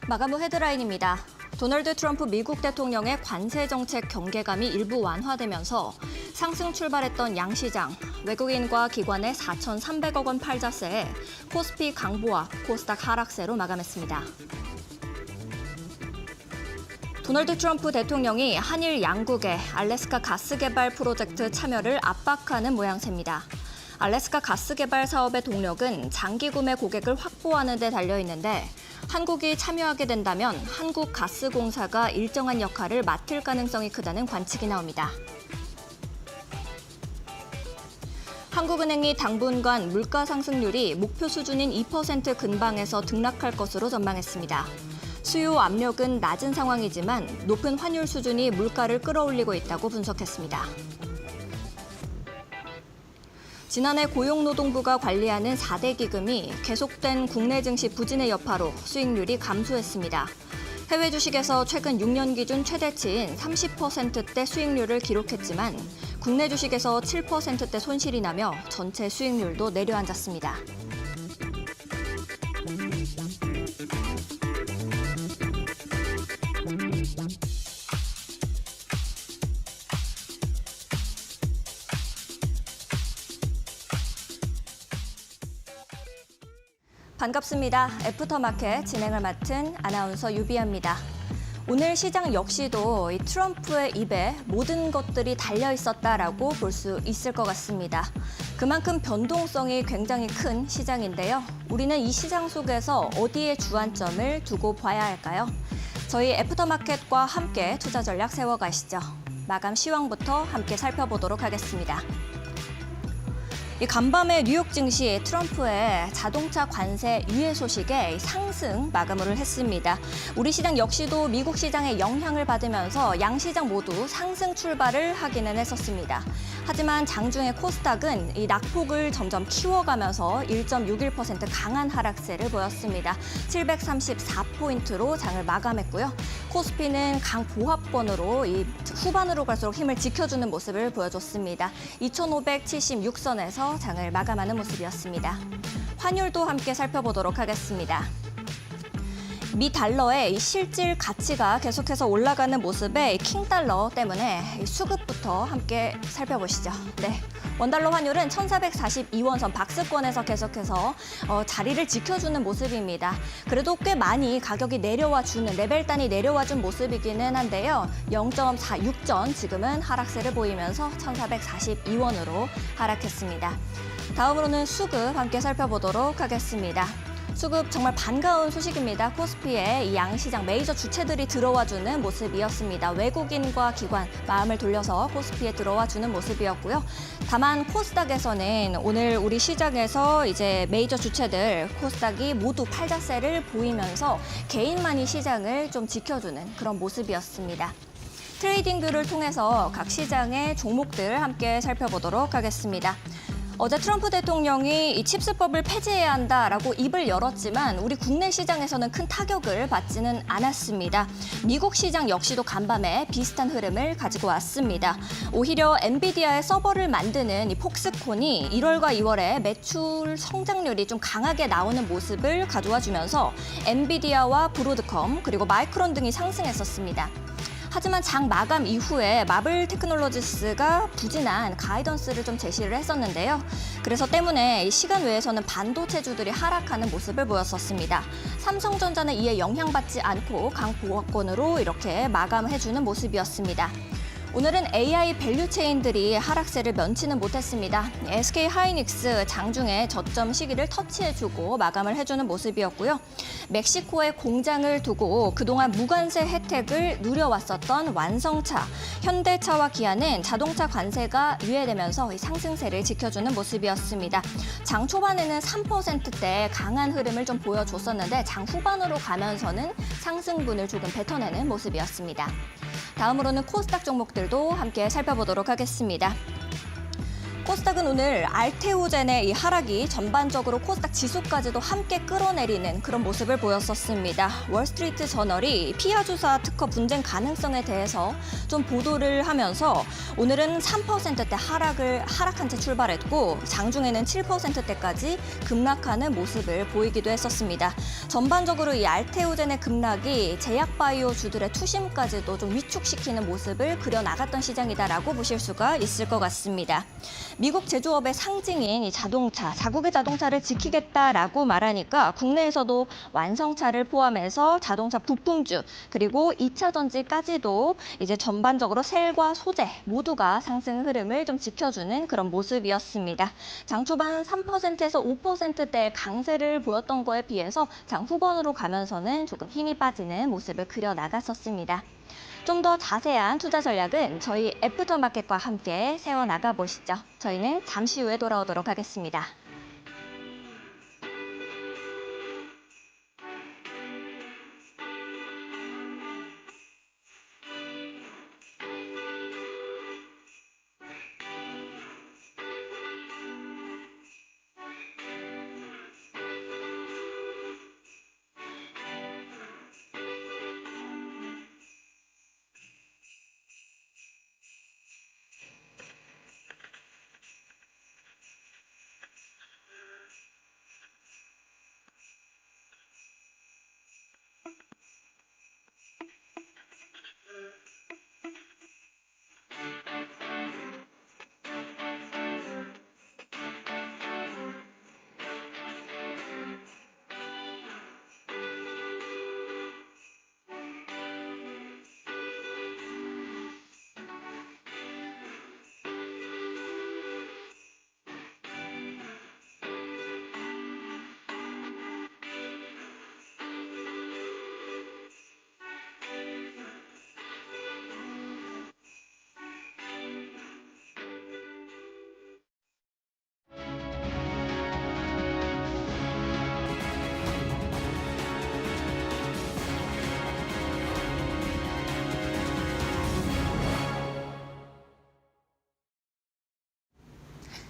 마감 후 헤드라인입니다. 도널드 트럼프 미국 대통령의 관세 정책 경계감이 일부 완화되면서 상승 출발했던 양시장, 외국인과 기관의 4,300억 원 팔자세에 코스피 강보합, 코스닥 하락세로 마감했습니다. 도널드 트럼프 대통령이 한일 양국의 알래스카 가스 개발 프로젝트 참여를 압박하는 모양새입니다. 알래스카 가스 개발 사업의 동력은 장기 구매 고객을 확보하는 데 달려 있는데 한국이 참여하게 된다면 한국가스공사가 일정한 역할을 맡을 가능성이 크다는 관측이 나옵니다. 한국은행이 당분간 물가 상승률이 목표 수준인 2% 근방에서 등락할 것으로 전망했습니다. 수요 압력은 낮은 상황이지만 높은 환율 수준이 물가를 끌어올리고 있다고 분석했습니다. 지난해 고용노동부가 관리하는 4대 기금이 계속된 국내 증시 부진의 여파로 수익률이 감소했습니다. 해외 주식에서 최근 6년 기준 최대치인 30%대 수익률을 기록했지만 국내 주식에서 7%대 손실이 나며 전체 수익률도 내려앉았습니다. 반갑습니다. 애프터마켓 진행을 맡은 아나운서 유비아입니다. 오늘 시장 역시도 이 트럼프의 입에 모든 것들이 달려 있었다라고 볼 수 있을 것 같습니다. 그만큼 변동성이 굉장히 큰 시장인데요. 우리는 이 시장 속에서 어디에 주안점을 두고 봐야 할까요? 저희 애프터마켓과 함께 투자 전략 세워가시죠. 마감 시황부터 함께 살펴보도록 하겠습니다. 이 간밤에 뉴욕 증시 트럼프의 자동차 관세 유예 소식에 상승 마감을 했습니다. 우리 시장 역시도 미국 시장의 영향을 받으면서 양 시장 모두 상승 출발을 하기는 했었습니다. 하지만 장중에 코스닥은 이 낙폭을 점점 키워가면서 1.61% 강한 하락세를 보였습니다. 734포인트로 장을 마감했고요. 코스피는 강보합권으로 이 후반으로 갈수록 힘을 지켜주는 모습을 보여줬습니다. 2,576선에서 장을 마감하는 모습이었습니다. 환율도 함께 살펴보도록 하겠습니다. 미 달러의 실질 가치가 계속해서 올라가는 모습에 킹달러 때문에 수급부터 함께 살펴보시죠. 네. 원달러 환율은 1,442원선 박스권에서 계속해서 자리를 지켜주는 모습입니다. 그래도 꽤 많이 가격이 내려와주는 레벨단이 내려와준 모습이기는 한데요. 0.46전 지금은 하락세를 보이면서 1,442원으로 하락했습니다. 다음으로는 수급 함께 살펴보도록 하겠습니다. 수급 정말 반가운 소식입니다. 코스피에 이 양시장 메이저 주체들이 들어와주는 모습이었습니다. 외국인과 기관 마음을 돌려서 코스피에 들어와주는 모습이었고요. 다만 코스닥에서는 오늘 우리 시장에서 이제 메이저 주체들 코스닥이 모두 팔자세를 보이면서 개인만이 시장을 좀 지켜주는 그런 모습이었습니다. 트레이딩뷰를 통해서 각 시장의 종목들 함께 살펴보도록 하겠습니다. 어제 트럼프 대통령이 이 칩스법을 폐지해야 한다라고 입을 열었지만 우리 국내 시장에서는 큰 타격을 받지는 않았습니다. 미국 시장 역시도 간밤에 비슷한 흐름을 가지고 왔습니다. 오히려 엔비디아의 서버를 만드는 이 폭스콘이 1월과 2월에 매출 성장률이 좀 강하게 나오는 모습을 가져와 주면서 엔비디아와 브로드컴 그리고 마이크론 등이 상승했었습니다. 하지만 장 마감 이후에 마블 테크놀로지스가 부진한 가이던스를 좀 제시를 했었는데요. 그래서 때문에 시간 외에서는 반도체주들이 하락하는 모습을 보였었습니다. 삼성전자는 이에 영향받지 않고 강보합권으로 이렇게 마감해주는 모습이었습니다. 오늘은 AI 밸류체인들이 하락세를 면치는 못했습니다. SK하이닉스 장중에 저점 시기를 터치해주고 마감을 해주는 모습이었고요. 멕시코에 공장을 두고 그동안 무관세 혜택을 누려왔었던 완성차, 현대차와 기아는 자동차 관세가 유예되면서 이 상승세를 지켜주는 모습이었습니다. 장 초반에는 3%대 강한 흐름을 좀 보여줬었는데 장 후반으로 가면서는 상승분을 조금 뱉어내는 모습이었습니다. 다음으로는 코스닥 종목들도 함께 살펴보도록 하겠습니다. 코스닥은 오늘 알테오젠의 이 하락이 전반적으로 코스닥 지수까지도 함께 끌어내리는 그런 모습을 보였었습니다. 월스트리트 저널이 피아 주사 특허 분쟁 가능성에 대해서 좀 보도를 하면서 오늘은 3%대 하락한 채 출발했고 장중에는 7%대까지 급락하는 모습을 보이기도 했었습니다. 전반적으로 이 알테오젠의 급락이 제약바이오 주들의 투심까지도 좀 위축시키는 모습을 그려나갔던 시장이다라고 보실 수가 있을 것 같습니다. 미국 제조업의 상징인 이 자동차, 자국의 자동차를 지키겠다라고 말하니까 국내에서도 완성차를 포함해서 자동차 부품주 그리고 2차 전지까지도 이제 전반적으로 셀과 소재 모두가 상승 흐름을 좀 지켜주는 그런 모습이었습니다. 장 초반 3%에서 5%대 강세를 보였던 거에 비해서 장 후반으로 가면서는 조금 힘이 빠지는 모습을 그려 나갔었습니다. 좀 더 자세한 투자 전략은 저희 애프터마켓과 함께 세워나가 보시죠. 저희는 잠시 후에 돌아오도록 하겠습니다.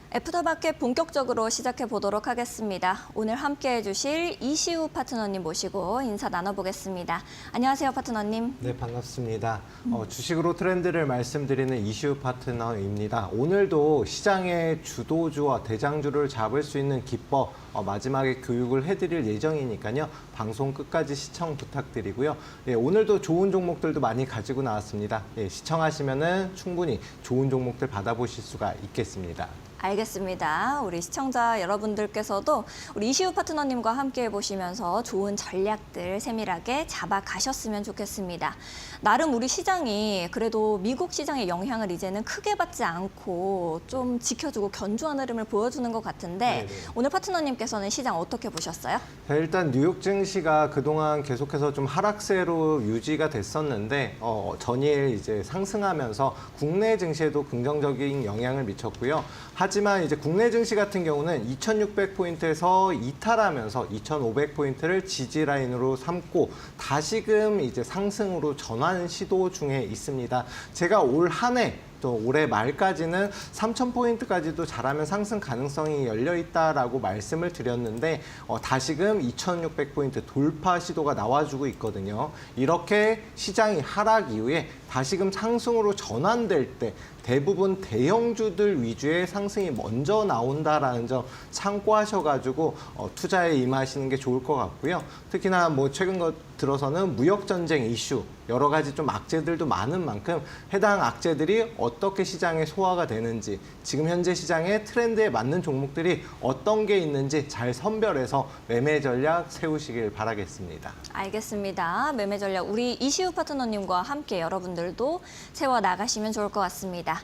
애프터마켓 본격적으로 시작해 보도록 하겠습니다. 오늘 함께해 주실 이시우 파트너님 모시고 인사 나눠보겠습니다. 안녕하세요, 파트너님. 네, 반갑습니다. 주식으로 트렌드를 말씀드리는 이시우 파트너입니다. 오늘도 시장의 주도주와 대장주를 잡을 수 있는 기법 마지막에 교육을 해드릴 예정이니까요. 방송 끝까지 시청 부탁드리고요. 예, 오늘도 좋은 종목들도 많이 가지고 나왔습니다. 예, 시청하시면은 충분히 좋은 종목들 받아보실 수가 있겠습니다. 알겠습니다. 우리 시청자 여러분들께서도 우리 이시우 파트너님과 함께 해보시면서 좋은 전략들 세밀하게 잡아가셨으면 좋겠습니다. 나름 우리 시장이 그래도 미국 시장의 영향을 이제는 크게 받지 않고 좀 지켜주고 견조한 흐름을 보여주는 것 같은데 네네. 오늘 파트너님께서는 시장 어떻게 보셨어요? 자, 일단 뉴욕 증시가 그동안 계속해서 좀 하락세로 유지가 됐었는데 전일 이제 상승하면서 국내 증시에도 긍정적인 영향을 미쳤고요. 하지만 이제 국내 증시 같은 경우는 2,600포인트에서 이탈하면서 2,500포인트를 지지 라인으로 삼고 다시금 이제 상승으로 전환 시도 중에 있습니다. 제가 올 한 해 또 올해 말까지는 3,000포인트까지도 잘하면 상승 가능성이 열려 있다라고 말씀을 드렸는데 다시금 2,600포인트 돌파 시도가 나와주고 있거든요. 이렇게 시장이 하락 이후에 다시금 상승으로 전환될 때 대부분 대형주들 위주의 상승이 먼저 나온다라는 점 참고하셔가지고 투자에 임하시는 게 좋을 것 같고요. 특히나 뭐 최근 들어서는 무역전쟁 이슈 여러 가지 좀 악재들도 많은 만큼 해당 악재들이 어떻게 시장에 소화가 되는지 지금 현재 시장의 트렌드에 맞는 종목들이 어떤 게 있는지 잘 선별해서 매매 전략 세우시길 바라겠습니다. 알겠습니다. 매매 전략 우리 이시우 파트너님과 함께 여러분들도 세워 나가시면 좋을 것 같습니다.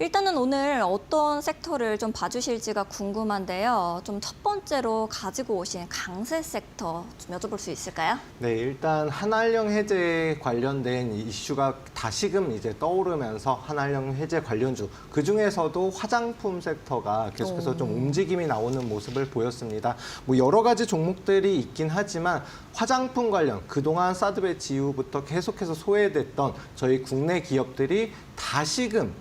일단은 오늘 어떤 섹터를 좀 봐주실지가 궁금한데요. 좀 첫 번째로 가지고 오신 강세 섹터 좀 여쭤볼 수 있을까요? 네, 일단 한알령 해제 관련된 이슈가 다시금 이제 떠오르면서 한알령 해제 관련주 그 중에서도 화장품 섹터가 계속해서 좀 움직임이 나오는 모습을 보였습니다. 뭐 여러 가지 종목들이 있긴 하지만 화장품 관련 그동안 사드 배치 이후부터 계속해서 소외됐던 저희 국내 기업들이 다시금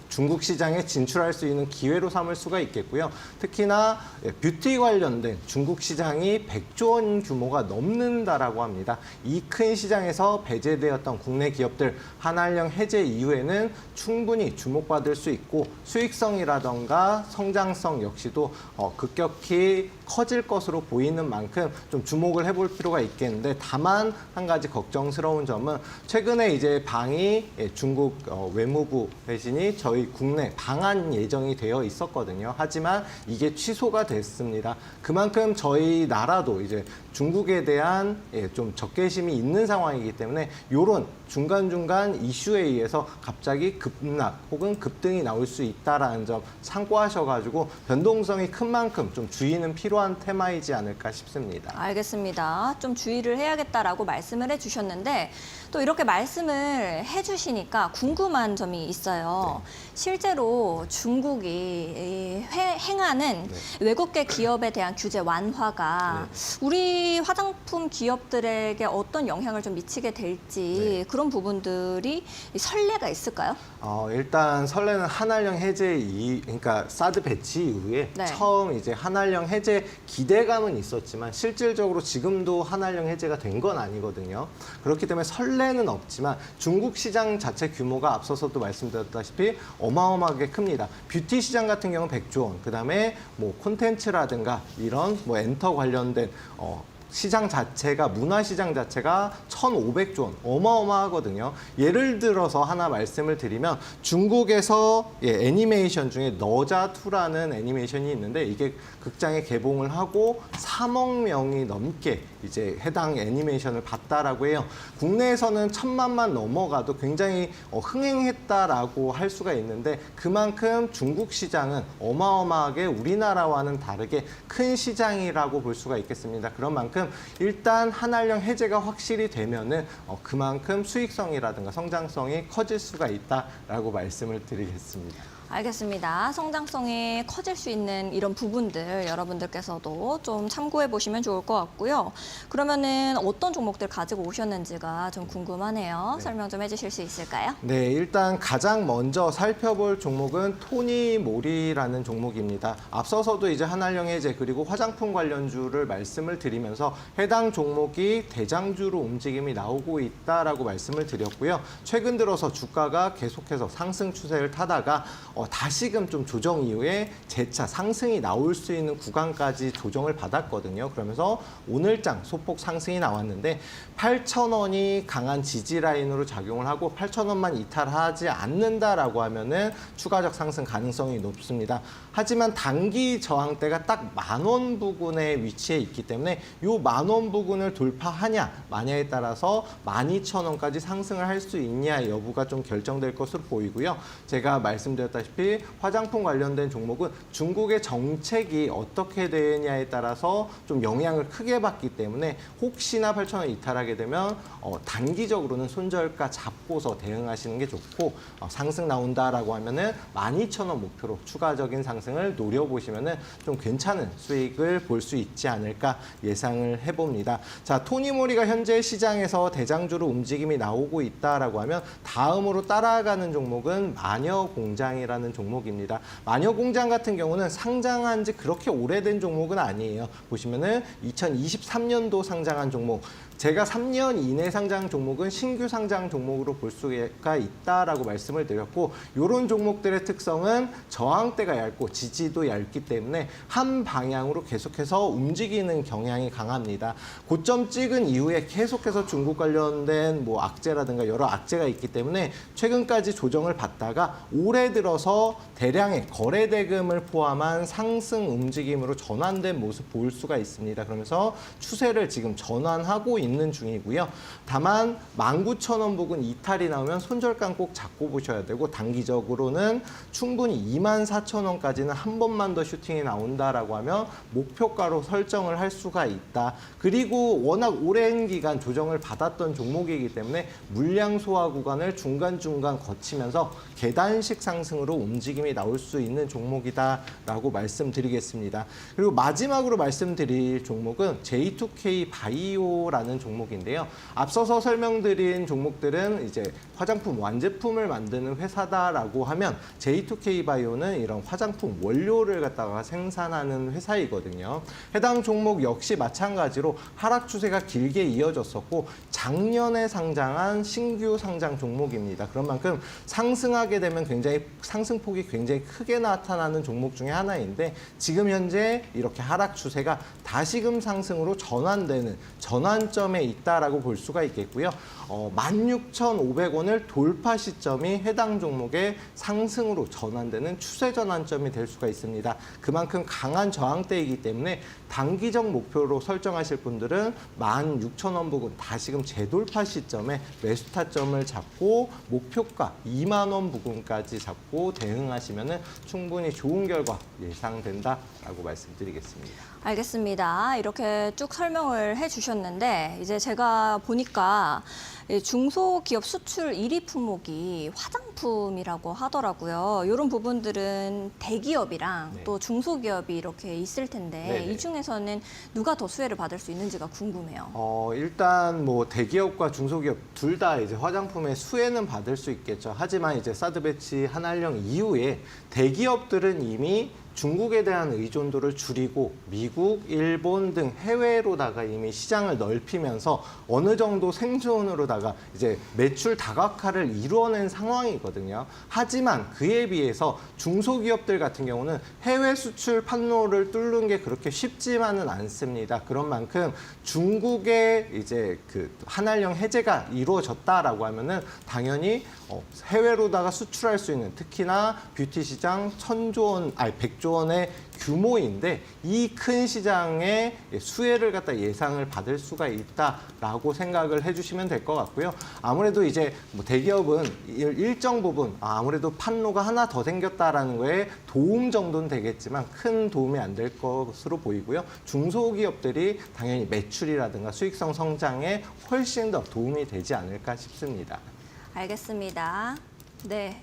중국 시장에 진출할 수 있는 기회로 삼을 수가 있겠고요. 특히나 뷰티 관련된 중국 시장이 100조 원 규모가 넘는다라고 합니다. 이 큰 시장에서 배제되었던 국내 기업들 한한령 해제 이후에는 충분히 주목받을 수 있고 수익성이라던가 성장성 역시도 급격히 커질 것으로 보이는 만큼 좀 주목을 해볼 필요가 있겠는데, 다만 한 가지 걱정스러운 점은 최근에 이제 방이 중국 외무부 대신이 저희 국내 방한 예정이 되어 있었거든요. 하지만 이게 취소가 됐습니다. 그만큼 저희 나라도 이제 중국에 대한 좀 적개심이 있는 상황이기 때문에 이런 중간중간 이슈에 의해서 갑자기 급락 혹은 급등이 나올 수 있다라는 점 참고하셔가지고 변동성이 큰 만큼 좀 주의는 필요한 테마이지 않을까 싶습니다. 알겠습니다. 좀 주의를 해야겠다라고 말씀을 해주셨는데 또 이렇게 말씀을 해주시니까 궁금한 점이 있어요. 실제로 중국이 행하는 외국계 기업에 대한 규제 완화가 우리 화장품 기업들에게 어떤 영향을 좀 미치게 될지 그런 부분들이 선례가 있을까요? 일단 설레는 한한령 해제 그러니까 사드 배치 이후에 처음 이제 한한령 해제 기대감은 있었지만 실질적으로 지금도 한한령 해제가 된 건 아니거든요. 그렇기 때문에 설레는 없지만 중국 시장 자체 규모가 앞서서도 말씀드렸다시피 어마어마하게 큽니다. 뷰티 시장 같은 경우는 100조 원, 그다음에 뭐 콘텐츠라든가 이런 뭐 엔터 관련된 시장 자체가, 문화 시장 자체가 1,500조 원, 어마어마하거든요. 예를 들어서 하나 말씀을 드리면 중국에서 애니메이션 중에 너자2라는 애니메이션이 있는데 이게 극장에 개봉을 하고 3억 명이 넘게 이제 해당 애니메이션을 봤다라고 해요. 국내에서는 1,000만만 넘어가도 굉장히 흥행했다라고 할 수가 있는데 그만큼 중국 시장은 어마어마하게 우리나라와는 다르게 큰 시장이라고 볼 수가 있겠습니다. 그런 만큼 일단 한한령 해제가 확실히 되면은 그만큼 수익성이라든가 성장성이 커질 수가 있다라고 말씀을 드리겠습니다. 알겠습니다. 성장성이 커질 수 있는 이런 부분들 여러분들께서도 좀 참고해 보시면 좋을 것 같고요. 그러면은 어떤 종목들 가지고 오셨는지가 좀 궁금하네요. 설명 좀 해주실 수 있을까요? 네, 일단 가장 먼저 살펴볼 종목은 토니모리라는 종목입니다. 앞서서도 이제 한한령 해제 그리고 화장품 관련주를 말씀을 드리면서 해당 종목이 대장주로 움직임이 나오고 있다라고 말씀을 드렸고요. 최근 들어서 주가가 계속해서 상승 추세를 타다가 다시금 좀 조정 이후에 재차 상승이 나올 수 있는 구간까지 조정을 받았거든요. 그러면서 오늘장 소폭 상승이 나왔는데 8,000원이 강한 지지 라인으로 작용을 하고 8,000원만 이탈하지 않는다라고 하면은 추가적 상승 가능성이 높습니다. 하지만 단기 저항대가 딱 10,000원 부근에 위치해 있기 때문에 이 10,000원 부근을 돌파하냐 마냐에 따라서 12,000원까지 상승을 할 수 있냐 여부가 좀 결정될 것으로 보이고요. 제가 말씀드렸다시피 화장품 관련된 종목은 중국의 정책이 어떻게 되느냐에 따라서 좀 영향을 크게 받기 때문에 혹시나 8,000원 이탈하게 되면 단기적으로는 손절가 잡고서 대응하시는 게 좋고 상승 나온다라고 하면은 12,000원 목표로 추가적인 상승을 노려보시면은 좀 괜찮은 수익을 볼 수 있지 않을까 예상을 해봅니다. 자, 토니모리가 현재 시장에서 대장주로 움직임이 나오고 있다라고 하면 다음으로 따라가는 종목은 마녀공장이라는 종목입니다. 마녀공장 같은 경우는 상장한 지 그렇게 오래된 종목은 아니에요. 보시면은 2023년도 상장한 종목. 제가 3년 이내 상장 종목은 신규 상장 종목으로 볼 수가 있다라고 말씀을 드렸고 이런 종목들의 특성은 저항대가 얇고 지지도 얇기 때문에 한 방향으로 계속해서 움직이는 경향이 강합니다. 고점 찍은 이후에 계속해서 중국 관련된 뭐 악재라든가 여러 악재가 있기 때문에 최근까지 조정을 받다가 올해 들어서 대량의 거래 대금을 포함한 상승 움직임으로 전환된 모습 볼 수가 있습니다. 그러면서 추세를 지금 전환하고 있는 중이고요. 다만 19,000원 부근 이탈이 나오면 손절가 꼭 잡고 보셔야 되고 단기적으로는 충분히 24,000원까지는 한 번만 더 슈팅이 나온다라고 하면 목표가로 설정을 할 수가 있다. 그리고 워낙 오랜 기간 조정을 받았던 종목이기 때문에 물량 소화 구간을 중간중간 거치면서 계단식 상승으로 움직임이 나올 수 있는 종목이다라고 말씀드리겠습니다. 그리고 마지막으로 말씀드릴 종목은 J2K 바이오라는 종목인데요. 앞서서 설명드린 종목들은 이제 화장품 완제품을 만드는 회사다라고 하면 J2K 바이오는 이런 화장품 원료를 갖다가 생산하는 회사이거든요. 해당 종목 역시 마찬가지로 하락 추세가 길게 이어졌었고 작년에 상장한 신규 상장 종목입니다. 그런 만큼 상승하게 되면 굉장히 상승폭이 굉장히 크게 나타나는 종목 중에 하나인데 지금 현재 이렇게 하락 추세가 다시금 상승으로 전환되는 전환점에 있다라고 볼 수가 있겠고요. 16,500원을 돌파 시점이 해당 종목의 상승으로 전환되는 추세 전환점이 될 수가 있습니다. 그만큼 강한 저항대이기 때문에 단기적 목표로 설정하실 분들은 16,000원 부근 다시금 재돌파 시점에 매수 타점을 잡고 목표가 2만 원 부근까지 잡고 대응하시면 충분히 좋은 결과 예상된다라고 말씀드리겠습니다. 알겠습니다. 이렇게 쭉 설명을 해주셨는데 이제 제가 보니까 중소기업 수출 1위 품목이 화장품이라고 하더라고요. 이런 부분들은 대기업이랑 네. 또 중소기업이 이렇게 있을 텐데 네네. 이 중에서는 누가 더 수혜를 받을 수 있는지가 궁금해요. 일단 뭐 대기업과 중소기업 둘 다 이제 화장품의 수혜는 받을 수 있겠죠. 하지만 이제 사드 배치 한한령 이후에 대기업들은 이미 중국에 대한 의존도를 줄이고 미국, 일본 등 해외로다가 이미 시장을 넓히면서 어느 정도 생존으로다가 이제 매출 다각화를 이루어낸 상황이거든요. 하지만 그에 비해서 중소기업들 같은 경우는 해외 수출 판로를 뚫는 게 그렇게 쉽지만은 않습니다. 그런 만큼 중국의 이제 그 한한령 해제가 이루어졌다라고 하면은 당연히 해외로다가 수출할 수 있는 특히나 뷰티 시장 100조 원의 규모인데 이 큰 시장에 수혜를 갖다 예상을 받을 수가 있다라고 생각을 해주시면 될 것 같고요. 아무래도 이제 뭐 대기업은 일정 부분 아무래도 판로가 하나 더 생겼다라는 거에 도움 정도는 되겠지만 큰 도움이 안 될 것으로 보이고요. 중소기업들이 당연히 매출이라든가 수익성 성장에 훨씬 더 도움이 되지 않을까 싶습니다. 알겠습니다. 네.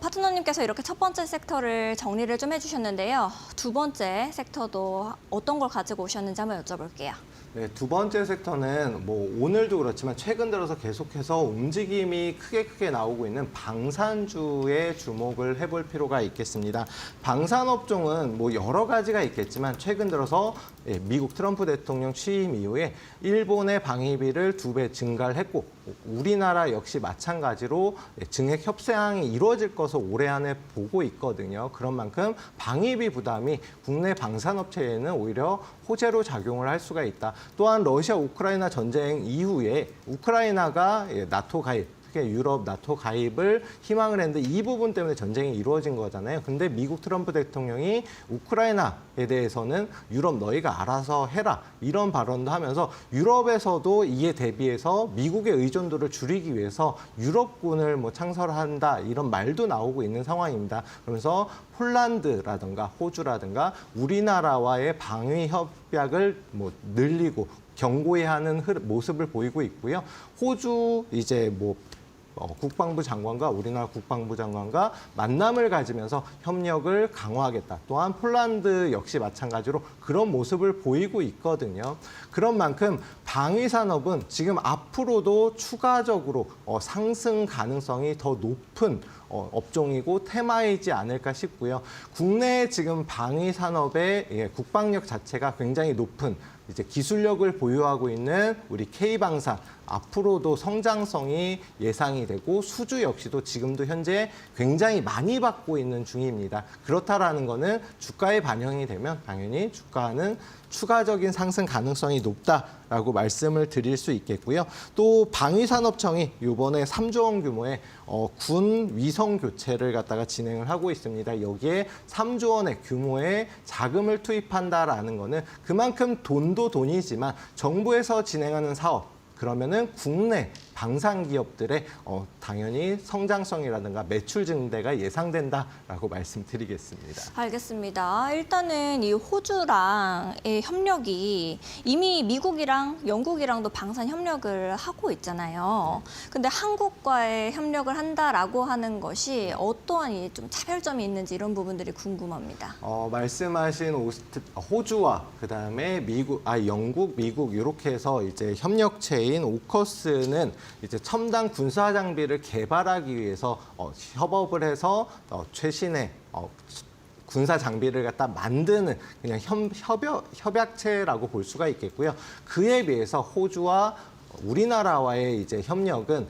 파트너님께서 이렇게 첫 번째 섹터를 정리를 좀 해주셨는데요. 두 번째 섹터도 어떤 걸 가지고 오셨는지 한번 여쭤볼게요. 네, 두 번째 섹터는 뭐 오늘도 그렇지만 최근 들어서 계속해서 움직임이 크게 나오고 있는 방산주에 주목을 해볼 필요가 있겠습니다. 방산업종은 뭐 여러 가지가 있겠지만 최근 들어서 미국 트럼프 대통령 취임 이후에 일본의 방위비를 2배 증가를 했고 우리나라 역시 마찬가지로 증액 협상이 이루어질 것을 올해 안에 보고 있거든요. 그런 만큼 방위비 부담이 국내 방산업체에는 오히려 호재로 작용을 할 수가 있다. 또한 러시아 우크라이나 전쟁 이후에 우크라이나가 나토 가입, 특히 유럽 나토 가입을 희망을 했는데 이 부분 때문에 전쟁이 이루어진 거잖아요. 근데 미국 트럼프 대통령이 우크라이나에 대해서는 유럽 너희가 알아서 해라 이런 발언도 하면서 유럽에서도 이에 대비해서 미국의 의존도를 줄이기 위해서 유럽군을 뭐 창설한다 이런 말도 나오고 있는 상황입니다. 그러면서 폴란드라든가 호주라든가 우리나라와의 방위 협약을 뭐 늘리고 견고히 하는 모습을 보이고 있고요. 호주 이제 뭐 국방부 장관과 우리나라 국방부 장관과 만남을 가지면서 협력을 강화하겠다. 또한 폴란드 역시 마찬가지로 그런 모습을 보이고 있거든요. 그런 만큼 방위 산업은 지금 앞으로도 추가적으로 상승 가능성이 더 높은 업종이고 테마이지 않을까 싶고요. 국내 지금 방위 산업의 국방력 자체가 굉장히 높은 이제 기술력을 보유하고 있는 우리 K방산 앞으로도 성장성이 예상이 되고 수주 역시도 지금도 현재 굉장히 많이 받고 있는 중입니다. 그렇다라는 거는 주가에 반영이 되면 당연히 주가는 추가적인 상승 가능성이 높다라고 말씀을 드릴 수 있겠고요. 또 방위산업청이 이번에 3조 원 규모의 군 위성 교체를 갖다가 진행을 하고 있습니다. 여기에 3조 원의 규모의 자금을 투입한다라는 거는 그만큼 돈도 돈이지만 정부에서 진행하는 사업 그러면은 국내 방산 기업들의 당연히 성장성이라든가 매출 증대가 예상된다라고 말씀드리겠습니다. 알겠습니다. 일단은 이 호주랑의 협력이 이미 미국이랑 영국이랑도 방산 협력을 하고 있잖아요. 근데 한국과의 협력을 한다라고 하는 것이 어떠한 좀 차별점이 있는지 이런 부분들이 궁금합니다. 말씀하신 호주와 그다음에 영국, 미국 이렇게 해서 이제 협력체인 오커스는 이제 첨단 군사 장비를 개발하기 위해서 협업을 해서 최신의 군사 장비를 갖다 만드는 그냥 협약체라고 볼 수가 있겠고요. 그에 비해서 호주와 우리나라와의 이제 협력은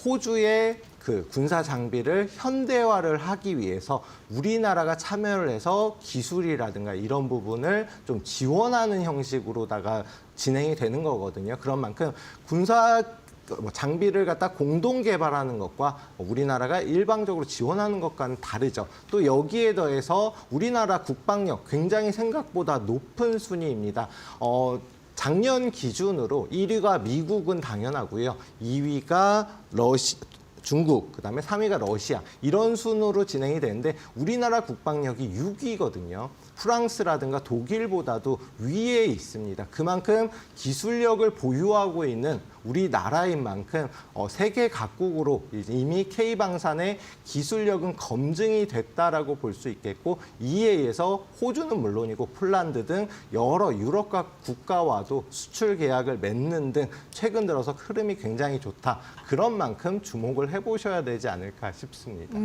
호주의 그 군사 장비를 현대화를 하기 위해서 우리나라가 참여를 해서 기술이라든가 이런 부분을 좀 지원하는 형식으로다가 진행이 되는 거거든요. 그런 만큼 군사 장비를 갖다 공동 개발하는 것과 우리나라가 일방적으로 지원하는 것과는 다르죠. 또 여기에 더해서 우리나라 국방력 굉장히 생각보다 높은 순위입니다. 작년 기준으로 1위가 미국은 당연하고요. 2위가 중국, 그다음에 3위가 러시아 이런 순으로 진행이 되는데 우리나라 국방력이 6위거든요. 프랑스라든가 독일보다도 위에 있습니다. 그만큼 기술력을 보유하고 있는 우리나라인 만큼 세계 각국으로 이미 K방산의 기술력은 검증이 됐다라고 볼 수 있겠고 이에 의해서 호주는 물론이고 폴란드 등 여러 유럽 국가와도 수출 계약을 맺는 등 최근 들어서 흐름이 굉장히 좋다. 그런 만큼 주목을 해보셔야 되지 않을까 싶습니다.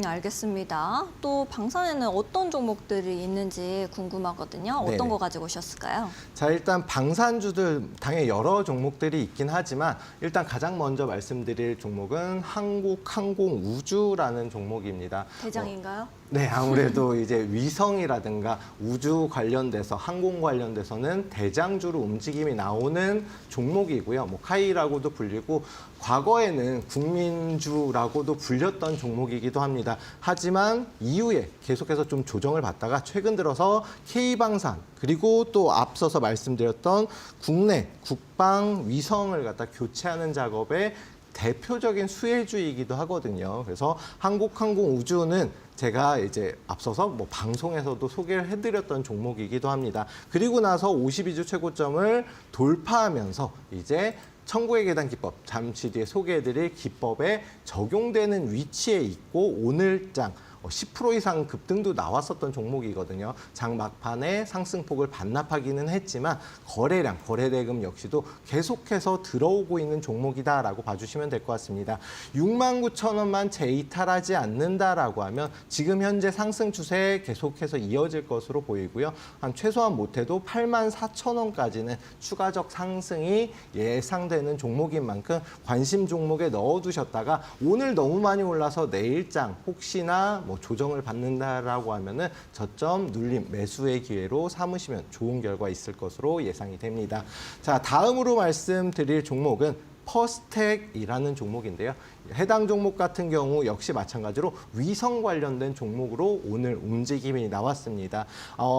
알겠습니다. 또 방산에는 어떤 종목들이 있는지 궁금하거든요. 어떤 네네. 거 가지고 오셨을까요? 자, 일단 방산주들 당연히 여러 종목들이 있긴 하지만 일단 가장 먼저 말씀드릴 종목은 한국항공우주라는 종목입니다. 대장인가요? 네, 아무래도 이제 위성이라든가 우주 관련돼서 항공 관련돼서는 대장주로 움직임이 나오는 종목이고요. 뭐 카이라고도 불리고 과거에는 국민주라고도 불렸던 종목이기도 합니다. 하지만 이후에 계속해서 좀 조정을 받다가 최근 들어서 K방산 그리고 또 앞서서 말씀드렸던 국내 국방 위성을 갖다 교체하는 작업에 대표적인 수혜주이기도 하거든요. 그래서 한국항공우주는 제가 이제 앞서서 뭐 방송에서도 소개를 해드렸던 종목이기도 합니다. 그리고 나서 52주 최고점을 돌파하면서 이제 천국의 계단 기법, 잠시 뒤에 소개해드릴 기법에 적용되는 위치에 있고 오늘장 10% 이상 급등도 나왔었던 종목이거든요. 장 막판에 상승폭을 반납하기는 했지만 거래량, 거래대금 역시도 계속해서 들어오고 있는 종목이다라고 봐주시면 될 것 같습니다. 69,000원만 재이탈하지 않는다라고 하면 지금 현재 상승 추세 계속해서 이어질 것으로 보이고요. 한 최소한 못해도 84,000원까지는 추가적 상승이 예상되는 종목인 만큼 관심 종목에 넣어두셨다가 오늘 너무 많이 올라서 내일장 혹시나 조정을 받는다라고 하면은 저점 눌림 매수의 기회로 삼으시면 좋은 결과 있을 것으로 예상이 됩니다. 자, 다음으로 말씀드릴 종목은 퍼스텍이라는 종목인데요. 해당 종목 같은 경우 역시 마찬가지로 위성 관련된 종목으로 오늘 움직임이 나왔습니다.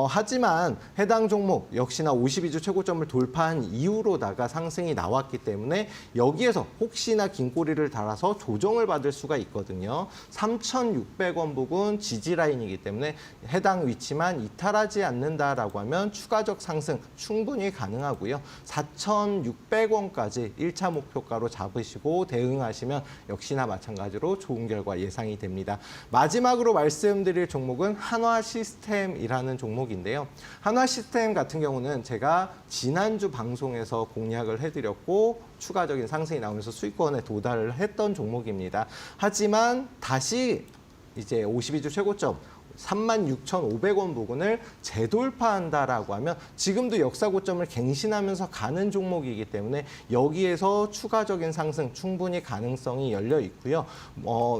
하지만 해당 종목 역시나 52주 최고점을 돌파한 이후로다가 상승이 나왔기 때문에 여기에서 혹시나 긴 꼬리를 달아서 조정을 받을 수가 있거든요. 3,600원 부근 지지 라인이기 때문에 해당 위치만 이탈하지 않는다라고 하면 추가적 상승 충분히 가능하고요. 4,600원까지 1차 목표가로 잡으시고 대응하시면 역시나 마찬가지로 좋은 결과 예상이 됩니다. 마지막으로 말씀드릴 종목은 한화시스템이라는 종목인데요. 한화시스템 같은 경우는 제가 지난주 방송에서 공략을 해드렸고 추가적인 상승이 나오면서 수익권에 도달을 했던 종목입니다. 하지만 다시 이제 52주 최고점 36,500원 부근을 재돌파한다라고 하면 지금도 역사 고점을 갱신하면서 가는 종목이기 때문에 여기에서 추가적인 상승 충분히 가능성이 열려 있고요.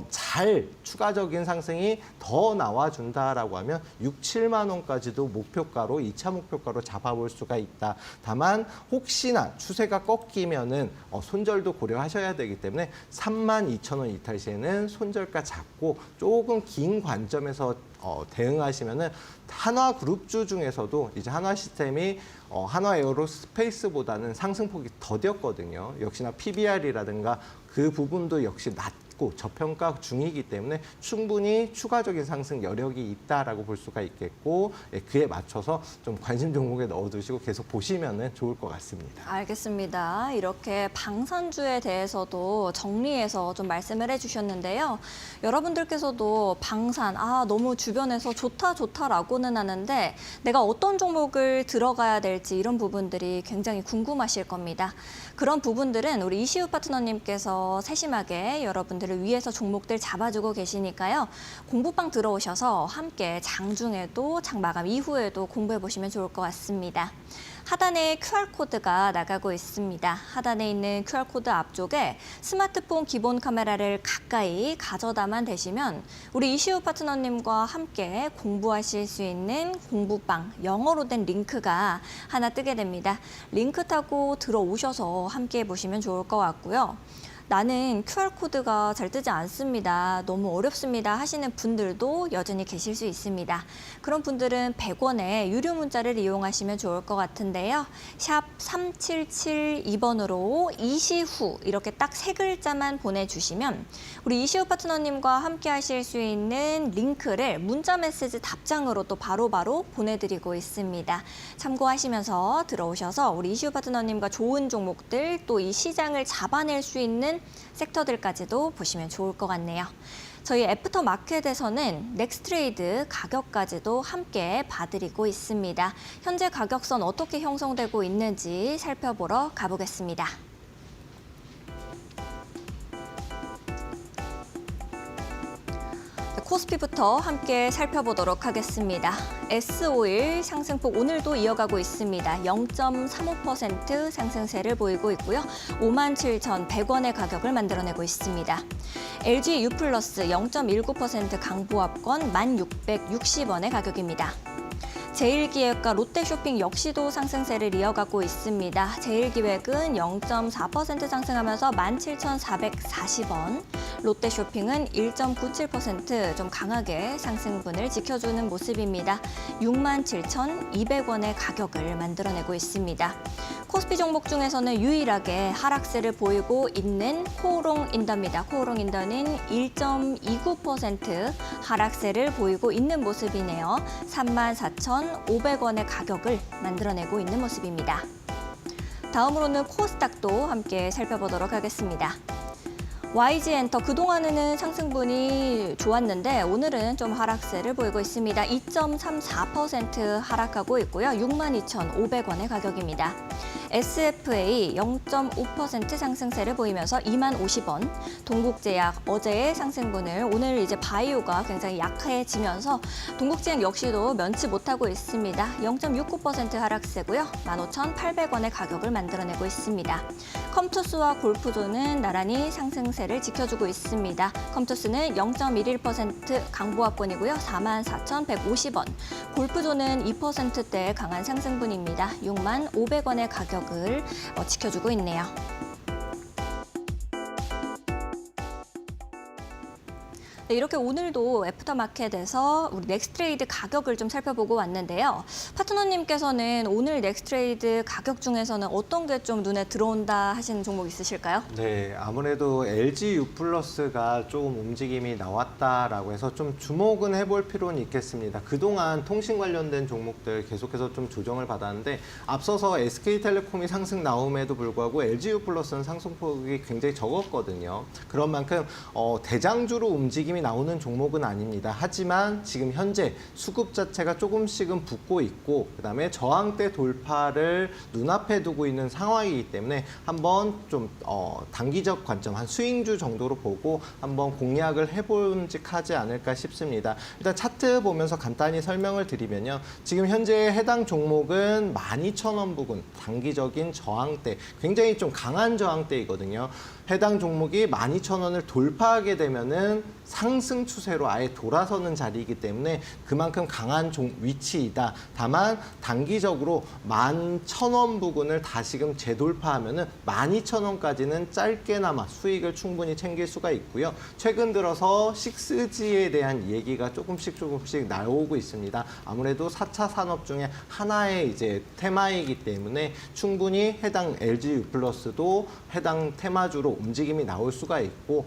잘 추가적인 상승이 더 나와준다라고 하면 6, 7만 원까지도 목표가로 2차 목표가로 잡아볼 수가 있다. 다만 혹시나 추세가 꺾이면은 손절도 고려하셔야 되기 때문에 32,000원 이탈 시에는 손절가 잡고 조금 긴 관점에서 대응하시면은 한화그룹주 중에서도 이제 한화시스템이 한화 에어로스페이스보다는 상승폭이 더뎠거든요. 역시나 PBR이라든가 그 부분도 역시 낮고 저평가 중이기 때문에 충분히 추가적인 상승 여력이 있다라고 볼 수가 있겠고 그에 맞춰서 좀 관심 종목에 넣어두시고 계속 보시면 좋을 것 같습니다. 알겠습니다. 이렇게 방산주에 대해서도 정리해서 좀 말씀을 해주셨는데요. 여러분들께서도 방산, 너무 주변에서 좋다라고는 하는데 내가 어떤 종목을 들어가야 될지 이런 부분들이 굉장히 궁금하실 겁니다. 그런 부분들은 우리 이시우 파트너님께서 세심하게 여러분들을 위해서 종목들 잡아주고 계시니까요. 공부방 들어오셔서 함께 장중에도 장 마감 이후에도 공부해 보시면 좋을 것 같습니다. 하단에 QR코드가 나가고 있습니다. 하단에 있는 QR코드 앞쪽에 스마트폰 기본 카메라를 가까이 가져다만 대시면 우리 이시우 파트너님과 함께 공부하실 수 있는 공부방 영어로 된 링크가 하나 뜨게 됩니다. 링크 타고 들어오셔서 함께 보시면 좋을 것 같고요. 나는 QR코드가 잘 뜨지 않습니다. 너무 어렵습니다 하시는 분들도 여전히 계실 수 있습니다. 그런 분들은 100원의 유료 문자를 이용하시면 좋을 것 같은데요. 샵 3772번으로 이시후 이렇게 딱 3글자만 보내주시면 우리 이시후 파트너님과 함께 하실 수 있는 링크를 문자 메시지 답장으로 또 바로바로 보내드리고 있습니다. 참고하시면서 들어오셔서 우리 이시후 파트너님과 좋은 종목들 또 이 시장을 잡아낼 수 있는 섹터들까지도 보시면 좋을 것 같네요. 저희 애프터 마켓에서는 넥스트레이드 가격까지도 함께 봐드리고 있습니다. 현재 가격선 어떻게 형성되고 있는지 살펴보러 가보겠습니다. 코스피부터 함께 살펴보도록 하겠습니다. S51 상승폭 오늘도 이어가고 있습니다. 0.35% 상승세를 보이고 있고요. 57,100원의 가격을 만들어내고 있습니다. LG U+ 0.19% 강보합권 1,660원의 가격입니다. 제일기획과 롯데쇼핑 역시도 상승세를 이어가고 있습니다. 제일기획은 0.4% 상승하면서 17,440원, 롯데쇼핑은 1.97% 좀 강하게 상승분을 지켜주는 모습입니다. 67,200원의 가격을 만들어내고 있습니다. 코스피 종목 중에서는 유일하게 하락세를 보이고 있는 코오롱인더입니다. 코오롱인더는 1.29% 하락세를 보이고 있는 모습이네요. 34,500원의 가격을 만들어내고 있는 모습입니다. 다음으로는 코스닥도 함께 살펴보도록 하겠습니다. YG엔터 그동안에는 상승분이 좋았는데 오늘은 좀 하락세를 보이고 있습니다. 2.34% 하락하고 있고요. 62,500원의 가격입니다. SFA 0.5% 상승세를 보이면서 20,050원. 동국제약 어제의 상승분을 오늘 이제 바이오가 굉장히 약해지면서 동국제약 역시도 면치 못하고 있습니다. 0.69% 하락세고요. 15,800원의 가격을 만들어내고 있습니다. 컴투스와 골프존은 나란히 상승세를 지켜주고 있습니다. 컴투스는 0.11% 강보합권이고요. 44,150원. 골프존은 2%대 강한 상승분입니다. 65,500원의 가격을 지켜주고 있네요. 네, 이렇게 오늘도 애프터마켓에서 우리 넥스트레이드 가격을 좀 살펴보고 왔는데요. 파트너님께서는 오늘 넥스트레이드 가격 중에서는 어떤 게 좀 눈에 들어온다 하시는 종목 있으실까요? 네, 아무래도 LG U+가 조금 움직임이 나왔다라고 해서 좀 주목은 해볼 필요는 있겠습니다. 그동안 통신 관련된 종목들 계속해서 좀 조정을 받았는데 앞서서 SK텔레콤이 상승 나옴에도 불구하고 LG U+는 상승폭이 굉장히 적었거든요. 그런 만큼 대장주로 움직임이 나오는 종목은 아닙니다. 하지만 지금 현재 수급 자체가 조금씩은 붙고 있고 그다음에 저항대 돌파를 눈앞에 두고 있는 상황이기 때문에 한번 좀 단기적 관점 한 스윙주 정도로 보고 한번 공략을 해본직하지 않을까 싶습니다. 일단 차트 보면서 간단히 설명을 드리면요. 지금 현재 해당 종목은 12,000원 부근 단기적인 저항대 굉장히 좀 강한 저항대이거든요. 해당 종목이 12,000원을 돌파하게 되면은 상승 추세로 아예 돌아서는 자리이기 때문에 그만큼 강한 위치이다. 다만 단기적으로 11,000원 부근을 다시금 재돌파하면은 12,000원까지는 짧게나마 수익을 충분히 챙길 수가 있고요. 최근 들어서 6G에 대한 얘기가 조금씩 나오고 있습니다. 아무래도 4차 산업 중에 하나의 이제 테마이기 때문에 충분히 해당 LG U+도 해당 테마주로 움직임이 나올 수가 있고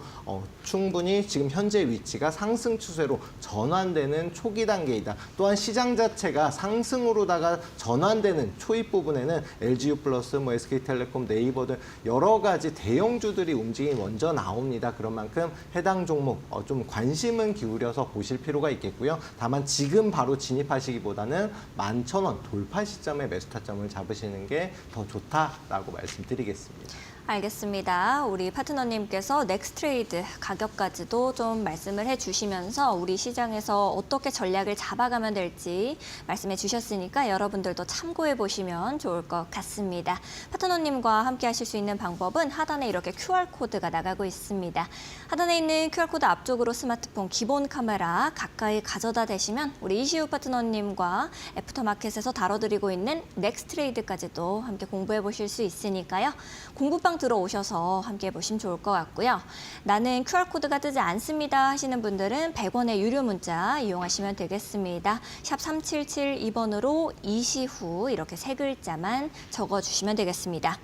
충분히 지금 현재 위치가 상승 추세로 전환되는 초기 단계이다. 또한 시장 자체가 상승으로다가 전환되는 초입 부분에는 LG U+, 뭐 SK텔레콤, 네이버 등 여러 가지 대형주들이 움직임이 먼저 나옵니다. 그런 만큼 해당 종목 좀 관심은 기울여서 보실 필요가 있겠고요. 다만 지금 바로 진입하시기보다는 11,000원 돌파 시점에 매수 타점을 잡으시는 게 더 좋다라고 말씀드리겠습니다. 알겠습니다. 우리 파트너님께서 넥스트레이드 가격까지도 좀 말씀을 해주시면서 우리 시장에서 어떻게 전략을 잡아가면 될지 말씀해 주셨으니까 여러분들도 참고해 보시면 좋을 것 같습니다. 파트너님과 함께 하실 수 있는 방법은 하단에 이렇게 QR코드가 나가고 있습니다. 하단에 있는 QR코드 앞쪽으로 스마트폰 기본 카메라 가까이 가져다 대시면 우리 이시우 파트너님과 애프터마켓에서 다뤄드리고 있는 넥스트레이드까지도 함께 공부해 보실 수 있으니까요. 공부방 들어오셔서 함께 보시면 좋을 것 같고요. 나는 QR코드가 뜨지 않습니다 하시는 분들은 100원의 유료 문자 이용하시면 되겠습니다. 샵 3772번으로 이시후 이렇게 세 글자만 적어주시면 되겠습니다.